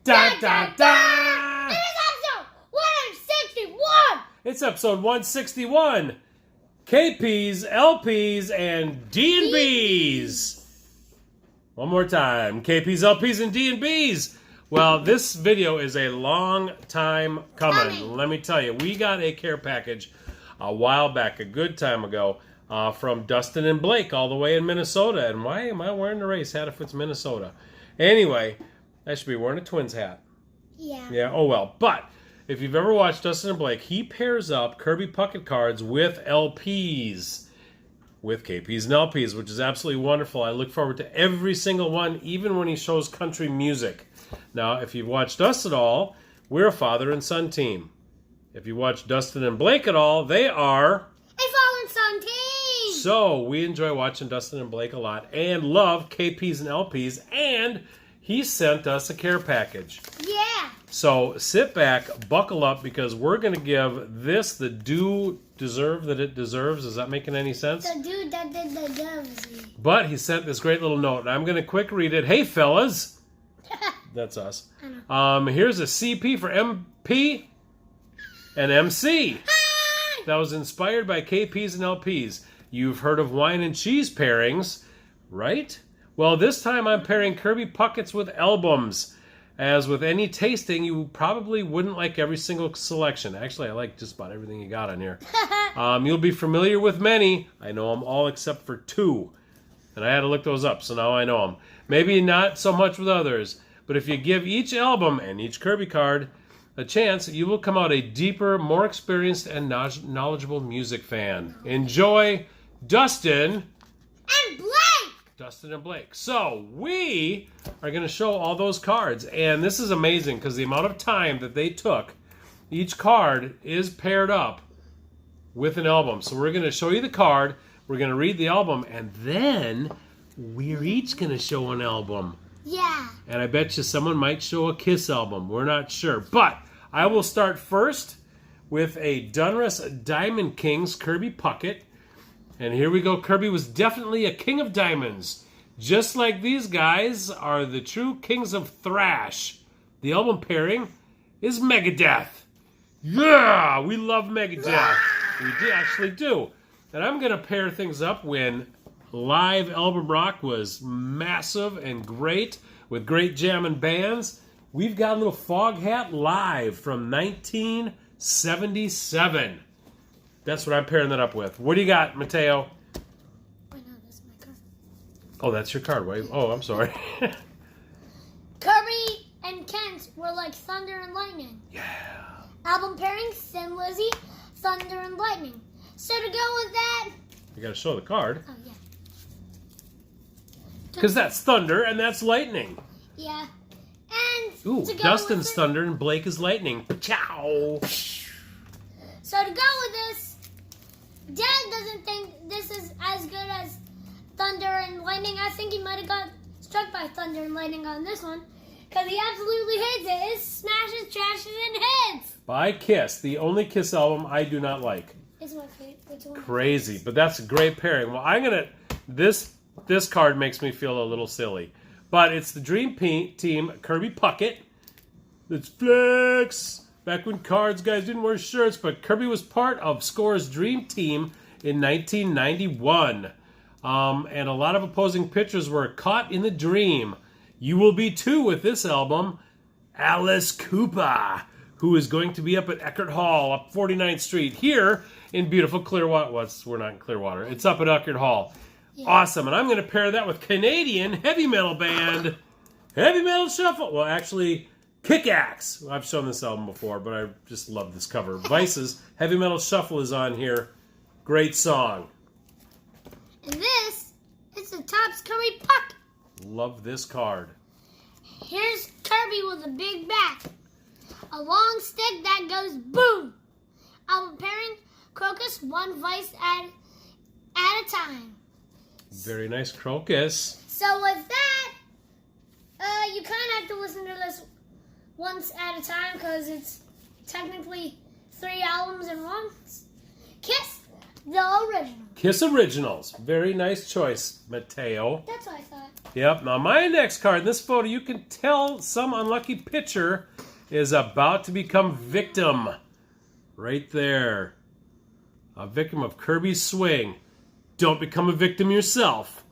Da da da! It is episode 161! It's episode 161. KPs, LPs, and D&Bs. One more time. KPs, LPs, and D&Bs. Well, this video is a long time coming. Let me tell you, we got a care package a while back, a good time ago, from Dustin and Blake all the way in Minnesota. And why am I wearing the race hat if it's Minnesota? Anyway, I should be wearing a Twins hat. Yeah. Yeah, oh well. But if you've ever watched Dustin and Blake, he pairs up Kirby Puckett cards with LPs. With KPs and LPs, which is absolutely wonderful. I look forward to every single one, even when he shows country music. Now, if you've watched us at all, we're a father and son team. If you watch Dustin and Blake at all, they are a father and son team! So, we enjoy watching Dustin and Blake a lot and love KPs and LPs, and he sent us a care package. Yeah! So, sit back, buckle up, because we're going to give this the due deserve that it deserves. Is that making any sense? The dude that did the doves. But he sent this great little note, and I'm going to quick read it. Hey, fellas. That's us. Here's a CP for MP and MC. Hi! That was inspired by KPs and LPs. You've heard of wine and cheese pairings, right? Well, this time I'm pairing Kirby Pucketts with albums. As with any tasting, you probably wouldn't like every single selection. Actually, I like just about everything you got on here. You'll be familiar with many. I know them all except for two. And I had to look those up, so now I know them. Maybe not so much with others. But if you give each album and each Kirby card a chance, you will come out a deeper, more experienced, and knowledgeable music fan. Enjoy, Dustin And Blake! Dustin and Blake. So, we are going to show all those cards. And this is amazing because the amount of time that they took, each card is paired up with an album. So, we're going to show you the card, we're going to read the album, and then we're each going to show an album. Yeah. And I bet you someone might show a Kiss album. We're not sure. But I will start first with a Donruss Diamond Kings Kirby Puckett. And here we go. Kirby was definitely a king of diamonds. Just like these guys are the true kings of thrash. The album pairing is Megadeth. Yeah, we love Megadeth. We actually do. And I'm going to pair things up when live album rock was massive and great with great jamming bands. We've got a little Foghat Live from 1977. That's what I'm pairing that up with. What do you got, Mateo? Wait, no, that's my card. Oh, that's your card. Wait. Oh, I'm sorry. Kirby and Kent were like thunder and lightning. Yeah. Album pairing, Thin Lizzy, thunder and lightning. So to go with that... You got to show the card. Oh, yeah. Because that's thunder and that's lightning. Yeah. And Ooh, to go Dustin's with it, thunder and Blake is lightning. Ciao. So to go with this, Dad doesn't think this is as good as thunder and lightning. I think he might have got struck by thunder and lightning on this one. Because he absolutely hates it. It smashes, trashes, and hits. By Kiss, the only Kiss album I do not like. It's my favorite one. Crazy, but that's a great pairing. Well, I'm going to... This card makes me feel a little silly. But it's the Dream Team Kirby Puckett. It's Flex. Back when cards guys didn't wear shirts, but Kirby was part of Score's Dream Team in 1991. And a lot of opposing pitchers were caught in the dream. You will be too with this album. Alice Cooper, who is going to be up at Eckert Hall, up 49th Street, here in beautiful Clearwater. Well, we're not in Clearwater. It's up at Eckert Hall. Yeah. Awesome. And I'm going to pair that with Canadian heavy metal band, Heavy Metal Shuffle. Well, actually, Kick-Axe. I've shown this album before, but I just love this cover. Vice's Heavy Metal Shuffle is on here. Great song. And this is the Topps Kirby Puck. Love this card. Here's Kirby with a big bat. A long stick that goes boom. Album pairing, Crocus, one Vice at a time. Very nice Crocus. So with that, you kind of have to listen to this once at a time because it's technically 3 albums in one. Kiss the original. Kiss Originals. Very nice choice, Mateo. That's what I thought. Yep. Now my next card in this photo, you can tell some unlucky pitcher is about to become victim. Right there. A victim of Kirby's swing. Don't become a victim yourself.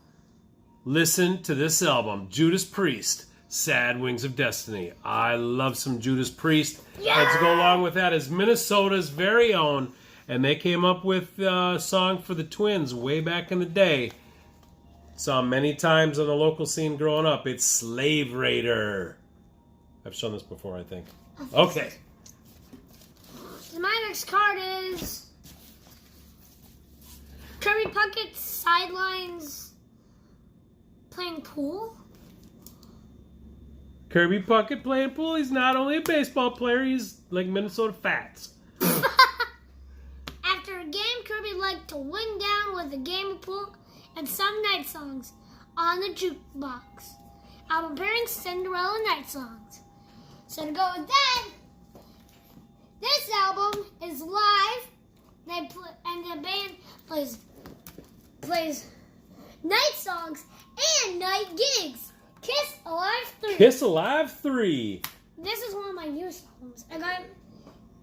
Listen to this album, Judas Priest, Sad Wings of Destiny. I love some Judas Priest. Yeah! And to go along with that is Minnesota's very own. And they came up with a song for the Twins way back in the day. Saw many times on the local scene growing up. It's Slave Raider. I've shown this before, I think. Okay. My next card is Kirby Puckett sidelines playing pool. Kirby Puckett playing pool. He's not only a baseball player, he's like Minnesota Fats. After a game, Kirby liked to wind down with a game of pool and some night songs on the jukebox. Album pairing Cinderella Night Songs. So to go with that, this album is live. And the band plays night songs and night gigs. Kiss Alive 3. Kiss Alive 3. This is one of my newest albums.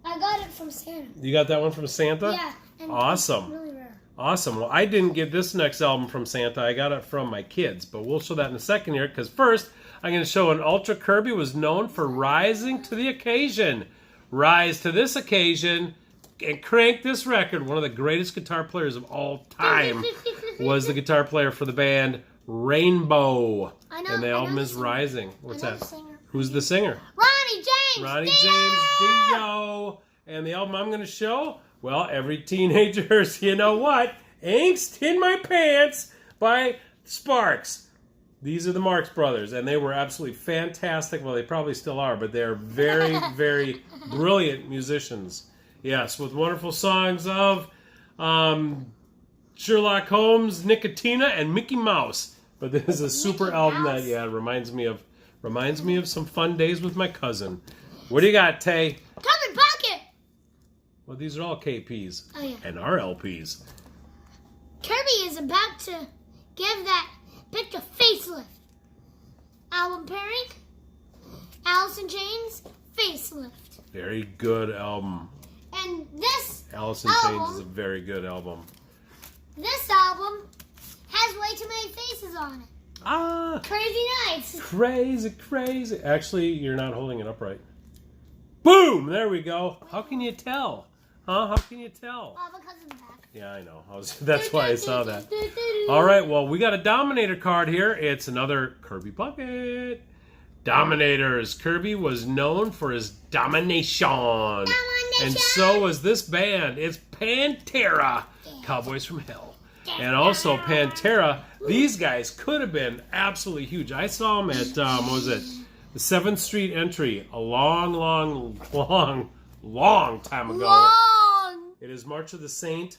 I got it from Santa. You got that one from Santa? Yeah. And Awesome. It's really rare. Awesome. Well, I didn't get this next album from Santa. I got it from my kids, but we'll show that in a second here, because first, I'm going to show an Ultra Kirby was known for rising to the occasion. Rise to this occasion and crank this record. One of the greatest guitar players of all time was the guitar player for the band Rainbow. I know, and the I know album the is singer. Rising. What's I know that? the singer. Who's the singer? Ronnie James. Ronnie Dio! James Dio. And the album I'm going to show, well, every teenager's, you know what? Angst in My Pants by Sparks. These are the Marx Brothers, and they were absolutely fantastic. Well, they probably still are, but they're very, very brilliant musicians. Yes, with wonderful songs of Sherlock Holmes, Nicotina, and Mickey Mouse. But this is a super Mickey album Mouse? that reminds me of some fun days with my cousin. What do you got, Tay? Kirby Puckett. Well, these are all KPs Oh, yeah. and our LPs. Kirby is about to give that bitch a facelift. Album pairing, Alice in Chains, Facelift. Very good album. And this Alice in Chains is a very good album. album has way too many faces on it. Ah, Crazy Nights. crazy, crazy. Actually, you're not holding it upright. Boom! There we go. How can you tell? Huh? How can you tell? Because of the back. Yeah, I know. That's why I saw that. All right, well, we got a Dominator card here. It's another Kirby Puckett. Dominators. Kirby was known for his domination. And so was this band. It's Pantera. Cowboys from Hell. And also Pantera. These guys could have been absolutely huge. I saw them at, what was it? The 7th Street Entry a long time ago. Long. It is March of the Saint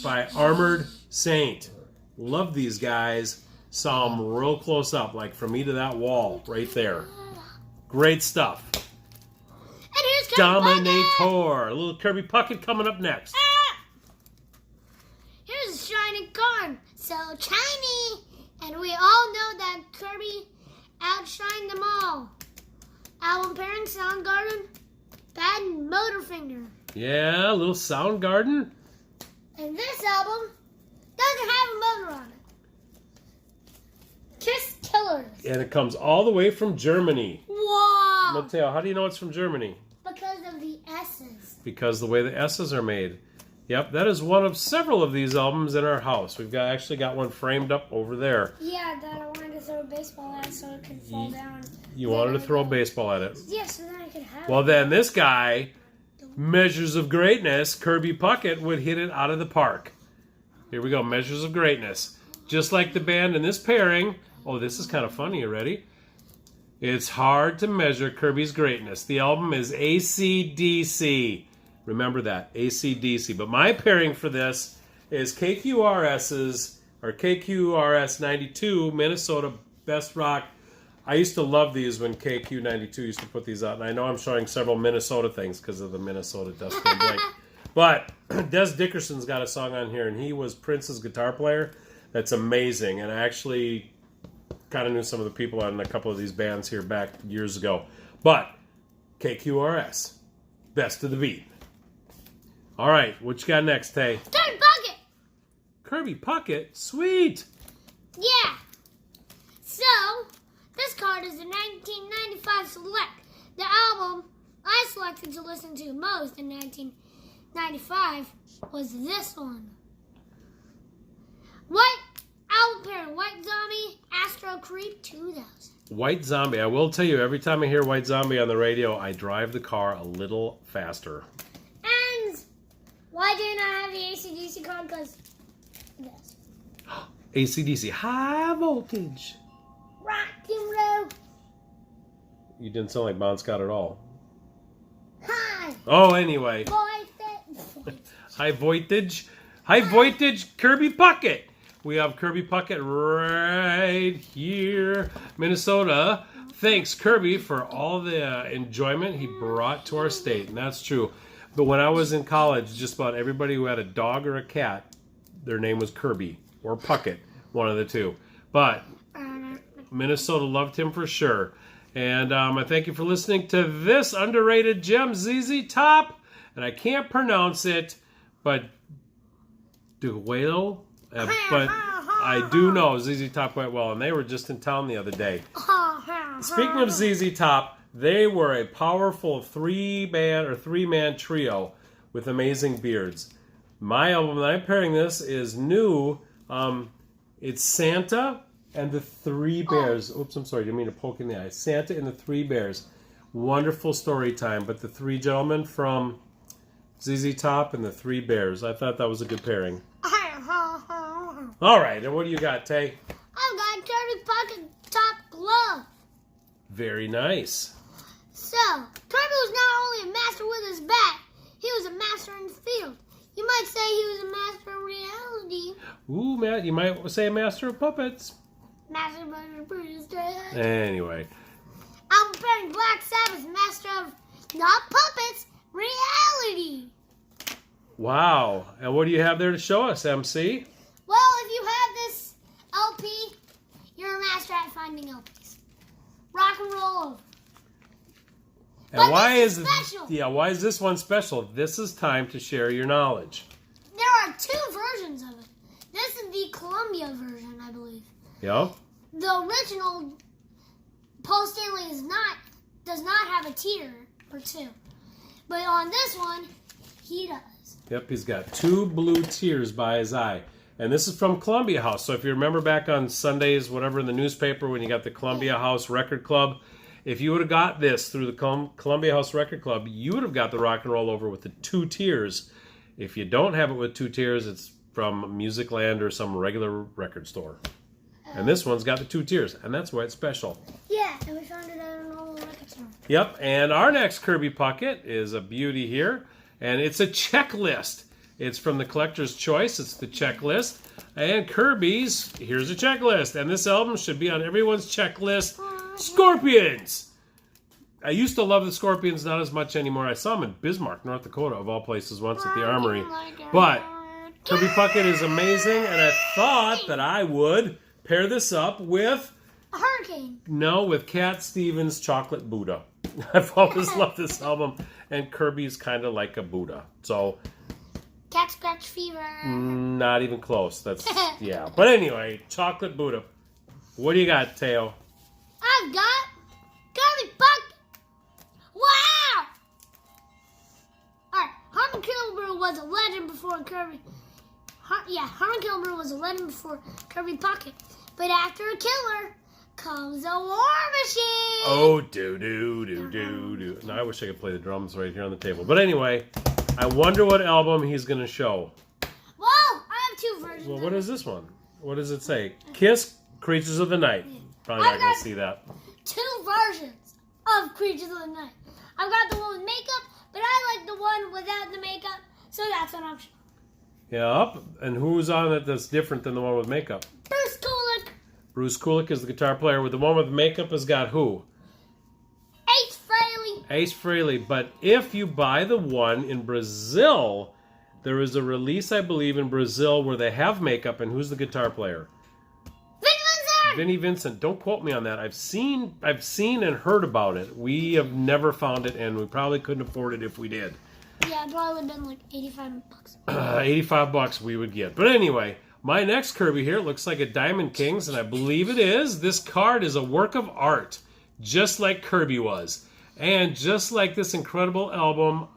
by Armored Saint. Love these guys. Saw them real close up, like from me to that wall right there. Great stuff. And here's Kirby Puckett. Dominator. A little Kirby Puckett coming up next. Here's a shining card. So shiny. And we all know that Kirby outshined them all. Album pairing, Soundgarden, Bad Motorfinger. Yeah, a little Soundgarden. And this album doesn't have a motor on it. Kiss Killers. And it comes all the way from Germany. Wow. Mateo, how do you know it's from Germany? Because of the S's. Because the way the S's are made. Yep, that is one of several of these albums in our house. We've actually got one framed up over there. Yeah, Dad, I wanted to throw a baseball at it so it could fall down. You wanted to throw a baseball at it. Yeah, so then I could have Well, it. then this guy, Measures of Greatness, Kirby Puckett would hit it out of the park. Here we go, Measures of Greatness. Just like the band in this pairing. Oh, this is kind of funny. You ready? It's hard to measure Kirby's greatness. The album is AC/DC. Remember that, AC/DC. But my pairing for this is KQRS 92, Minnesota Best Rock. I used to love these when KQ92 used to put these out. And I know I'm showing several Minnesota things because of the Minnesota Dusty and Blake. But Des Dickerson's got a song on here, and he was Prince's guitar player. That's amazing. And actually, kind of knew some of the people on a couple of these bands here back years ago. But KQRS, best of the beat. All right, what you got next, Tay? Kirby Puckett. Kirby Puckett? Sweet. Yeah. So, this card is a 1995 select. The album I selected to listen to most in 1995 was this one. Album pairing, White Zombie, Astro Creep 2000. White Zombie. I will tell you, every time I hear White Zombie on the radio, I drive the car a little faster. And why didn't I have the AC/DC card? Because this. AC/DC, high voltage. Rock and roll. You didn't sound like Bon Scott at all. Hi. Oh, anyway. High voltage. High voltage Kirby Puckett. We have Kirby Puckett right here, Minnesota. Thanks, Kirby, for all the enjoyment he brought to our state. And that's true. But when I was in college, just about everybody who had a dog or a cat, their name was Kirby or Puckett, one of the two. But Minnesota loved him for sure. And I thank you for listening to this underrated gem, ZZ Top. And I can't pronounce it, but Duelo. But I do know ZZ Top quite well, and they were just in town the other day. Speaking of ZZ Top, they were a powerful three-man trio with amazing beards. My album that I'm pairing this is new. It's Santa and the Three Bears. Oops, I'm sorry, didn't mean to poke in the eye. Santa and the Three Bears. Wonderful story time, but the three gentlemen from ZZ Top and the Three Bears. I thought that was a good pairing. All right, and what do you got, Tay? I've got Kirby Puckett Top Glove. Very nice. So, Kirby was not only a master with his bat, he was a master in the field. You might say he was a master of reality. Ooh, Matt, you might say a master of puppets. Master of Bruce. Anyway. I'm pairing Black Sabbath, master of not puppets, reality. Wow. And what do you have there to show us, MC? Well, if you have this LP, you're a master at finding LPs. Rock and roll over. And But why this is special? why is this one special? This is time to share your knowledge. There are two versions of it. This is the Columbia version, I believe. Yep. The original Paul Stanley does not have a tear or two. But on this one, he does. Yep, he's got two blue tears by his eye. And this is from Columbia House. So if you remember back on Sundays, whatever, in the newspaper when you got the Columbia House Record Club, if you would have got this through the Columbia House Record Club, you would have got the Rock and Roll Over with the two tears. If you don't have it with two tears, it's from Musicland or some regular record store. And this one's got the two tiers, and that's why it's special. Yeah, and we found it at an old record store. Yep, and our next Kirby Puckett is a beauty here, and it's a checklist. It's from the Collector's Choice. It's the checklist. And Kirby's, here's a checklist. And this album should be on everyone's checklist. Scorpions! I used to love the Scorpions, not as much anymore. I saw them in Bismarck, North Dakota, of all places, once at the Armory. But Kirby Puckett is amazing, and I thought that I would pair this up with... A hurricane. No, with Cat Stevens' Chocolate Buddha. I've always loved this album, and Kirby's kind of like a Buddha. So... Cat scratch fever. Not even close. That's, yeah. But anyway, Chocolate Buddha. What do you got, Teo? I've got Kirby Puckett. Wow! Alright, Harmon Killebrew was a legend before Kirby. Harmon Killebrew was a legend before Kirby Puckett. But after a killer comes a war machine. Oh, do. Now, I wish I could play the drums right here on the table. But anyway, I wonder what album he's going to show. Well, I have two versions. Well, what is this one? What does it say? Kiss, Creatures of the Night. Probably not going to see that. Two versions of Creatures of the Night. I've got the one with makeup, but I like the one without the makeup, so that's what I'm showing. Yep. And who's on it that's different than the one with makeup? Bruce Kulick. Bruce Kulick is the guitar player. With the one with makeup has got who? Ace Frehley. Ace Frehley. But if you buy the one in Brazil, there is a release, I believe, in Brazil where they have makeup. And who's the guitar player? Vinnie Vinnie Vincent. Don't quote me on that. I've seen and heard about it. We have never found it, and we probably couldn't afford it if we did. Yeah, it probably would have been like $85. $85 we would get. But anyway, my next Kirby here looks like a Diamond Kings, and I believe it is. This card is a work of art, just like Kirby was. And just like this incredible album,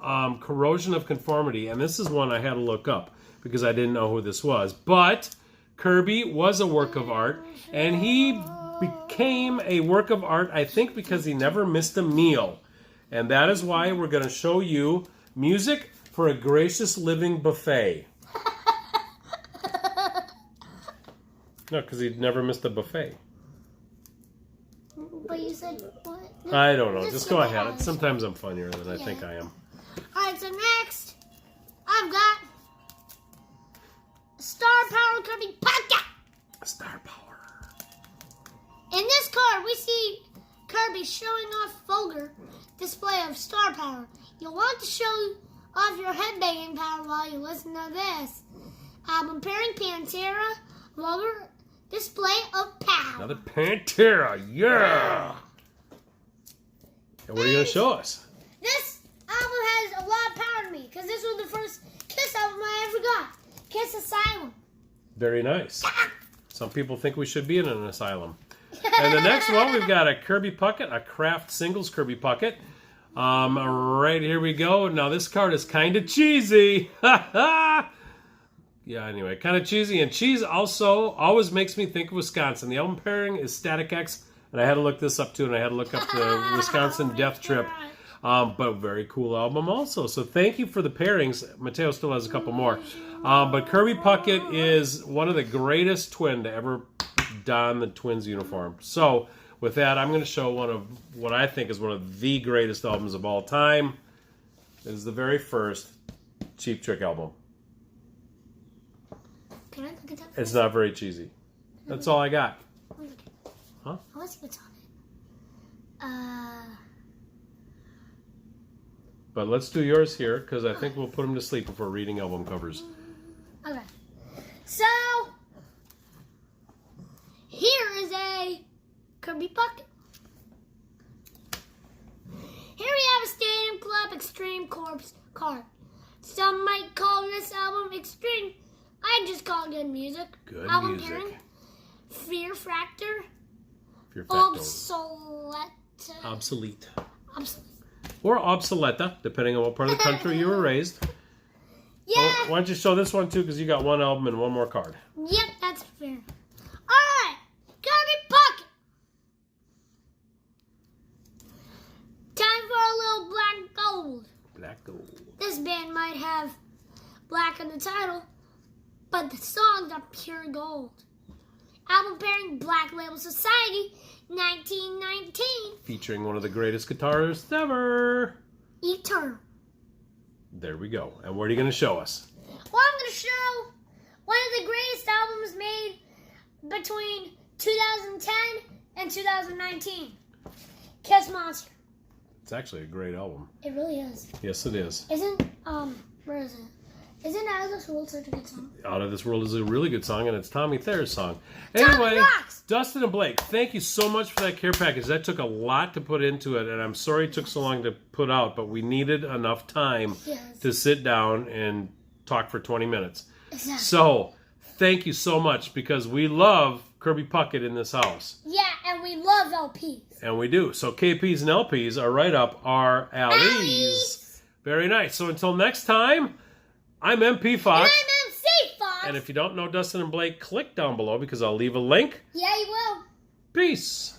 Corrosion of Conformity. And this is one I had to look up because I didn't know who this was. But Kirby was a work of art, and he became a work of art, I think, because he never missed a meal. And that is why we're going to show you Music for a Gracious Living Buffet. No, because he never missed a buffet. But you said what? I don't know. Just go ahead. Sometimes I'm funnier than I think I am. Alright, so next, I've got Star Power Kirby Pocket. Star Power. In this card, we see Kirby showing off vulgar display of Star Power. You'll want to show off your headbanging power while you listen to this. Album pairing Pantera, vulgar display of power. Another Pantera. Yeah. And what are you going to show us? This album has a lot of power to me because this was the first Kiss album I ever got. Kiss Asylum. Very nice. Some people think we should be in an asylum. And the next one, we've got a Kirby Puckett, a Kraft Singles Kirby Puckett. Right, here we go. Now, this card is kind of cheesy. Yeah, anyway, kind of cheesy. And cheese also always makes me think of Wisconsin. The album pairing is Static X. And I had to look this up, too. And I had to look up the Wisconsin Death Trip. But very cool album also. So thank you for the pairings. Mateo still has a couple more. But Kirby Puckett is one of the greatest twin to ever don the Twins uniform. So with that, I'm going to show one of what I think is one of the greatest albums of all time. It is the very first Cheap Trick album. Can I look at that? It's not very cheesy. That's all I got. Huh? I want to see what's on it. But let's do yours here, because I think we'll put them to sleep before reading album covers. Okay. So, here is a Kirby Puckett. Here we have a Stadium Club Extreme Corpse card. Some might call this album extreme. I just call it good music. Good album music. pairing, Fear Factor, Fear Factor. Obsolete. Or obsoleta, depending on what part of the country you were raised. Yeah. Well, why don't you show this one too, because you got one album and one more card. Yep, that's fair. Alright, Kirby Puckett. Time for a little black gold. Black gold. This band might have black in the title, but the songs are pure gold. Album pairing Black Label Society, 1919. Featuring one of the greatest guitarists ever. Eternal. There we go. And what are you going to show us? Well, I'm going to show one of the greatest albums made between 2010 and 2019. Kiss Monster. It's actually a great album. It really is. Yes, it is. Where is it? Isn't Out of This World such a good song? Out of This World is a really good song, and it's Tommy Thayer's song. Tommy Anyway, rocks! Dustin and Blake, thank you so much for that care package. That took a lot to put into it, and I'm sorry it took so long to put out, but we needed enough time to sit down and talk for 20 minutes. Exactly. So, thank you so much, because we love Kirby Puckett in this house. Yeah, and we love LPs. And we do. So, KPs and LPs are right up our alleys. Very nice. So, until next time, I'm MP Fox. And I'm MC Fox. And if you don't know Dustin and Blake, click down below because I'll leave a link. Yeah, you will. Peace.